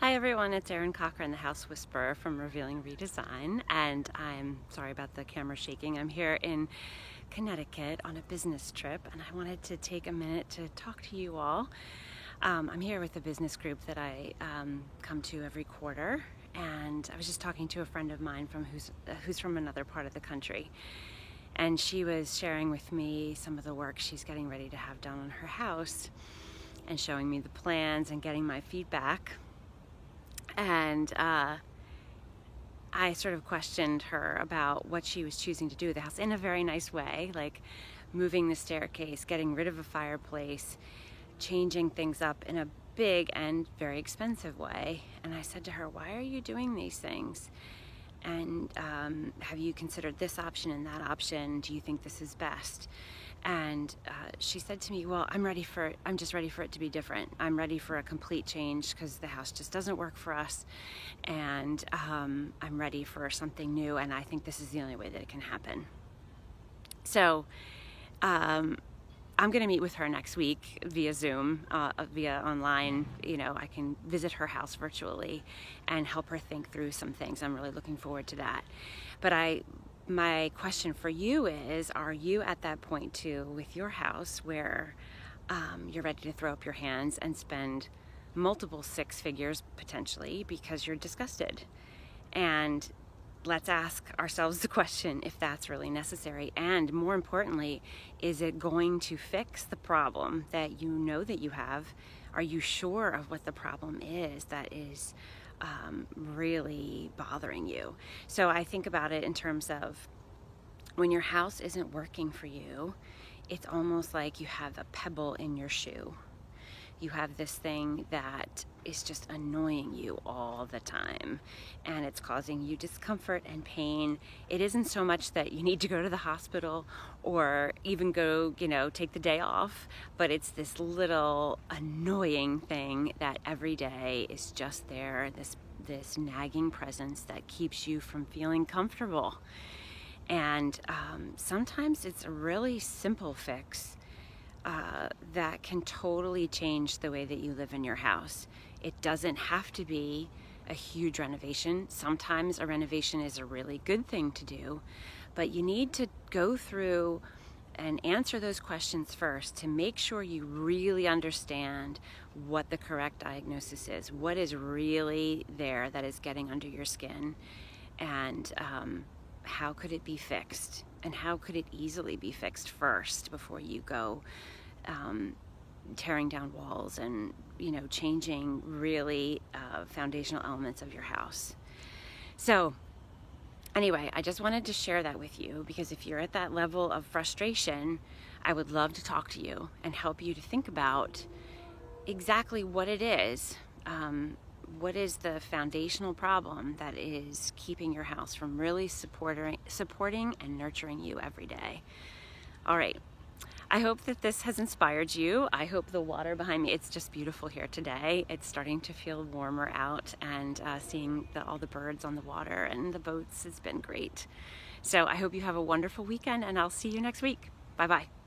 Hi everyone, it's Erin Cochran, the House Whisperer from Revealing Redesign, and I'm sorry about the camera shaking. I'm here in Connecticut on a business trip, and I wanted to take a minute to talk to you all. I'm here with a business group that I come to every quarter, and I was just talking to a friend of mine who's from another part of the country, and she was sharing with me some of the work she's getting ready to have done on her house, and showing me the plans and getting my feedback. And I sort of questioned her about what she was choosing to do with the house in a very nice way, like moving the staircase, getting rid of a fireplace, changing things up in a big and very expensive way. And I said to her, why are you doing these things? And have you considered this option and that option? Do you think this is best? And she said to me, well, I'm just ready for it to be different. I'm ready for a complete change because the house just doesn't work for us. And I'm ready for something new. And I think this is the only way that it can happen. So I'm going to meet with her next week via Zoom, via online. I can visit her house virtually and help her think through some things. I'm really looking forward to that. But my question for you is, are you at that point too with your house where you're ready to throw up your hands and spend multiple six figures potentially because you're disgusted? And let's ask ourselves the question if that's really necessary, and more importantly, is it going to fix the problem that you know that you have? Are you sure of what the problem is that is really bothering you? So I think about it in terms of when your house isn't working for you, it's almost like you have a pebble in your shoe. You have this thing that is just annoying you all the time, and it's causing you discomfort and pain. It isn't so much that you need to go to the hospital or even go, take the day off, but it's this little annoying thing that every day is just there, this nagging presence that keeps you from feeling comfortable. And sometimes it's a really simple fix that can totally change the way that you live in your house. It doesn't have to be a huge renovation. Sometimes a renovation is a really good thing to do, but you need to go through and answer those questions first to make sure you really understand what the correct diagnosis is, what is really there that is getting under your skin, and how could it be fixed, and how could it easily be fixed first before you go tearing down walls and changing really foundational elements of your house. So anyway, I just wanted to share that with you because if you're at that level of frustration, I would love to talk to you and help you to think about exactly what it is. What is the foundational problem that is keeping your house from really supporting and nurturing you every day? All right. I hope that this has inspired you. I hope the water behind me, it's just beautiful here today. It's starting to feel warmer out, and seeing all the birds on the water and the boats has been great. So I hope you have a wonderful weekend, and I'll see you next week. Bye-bye.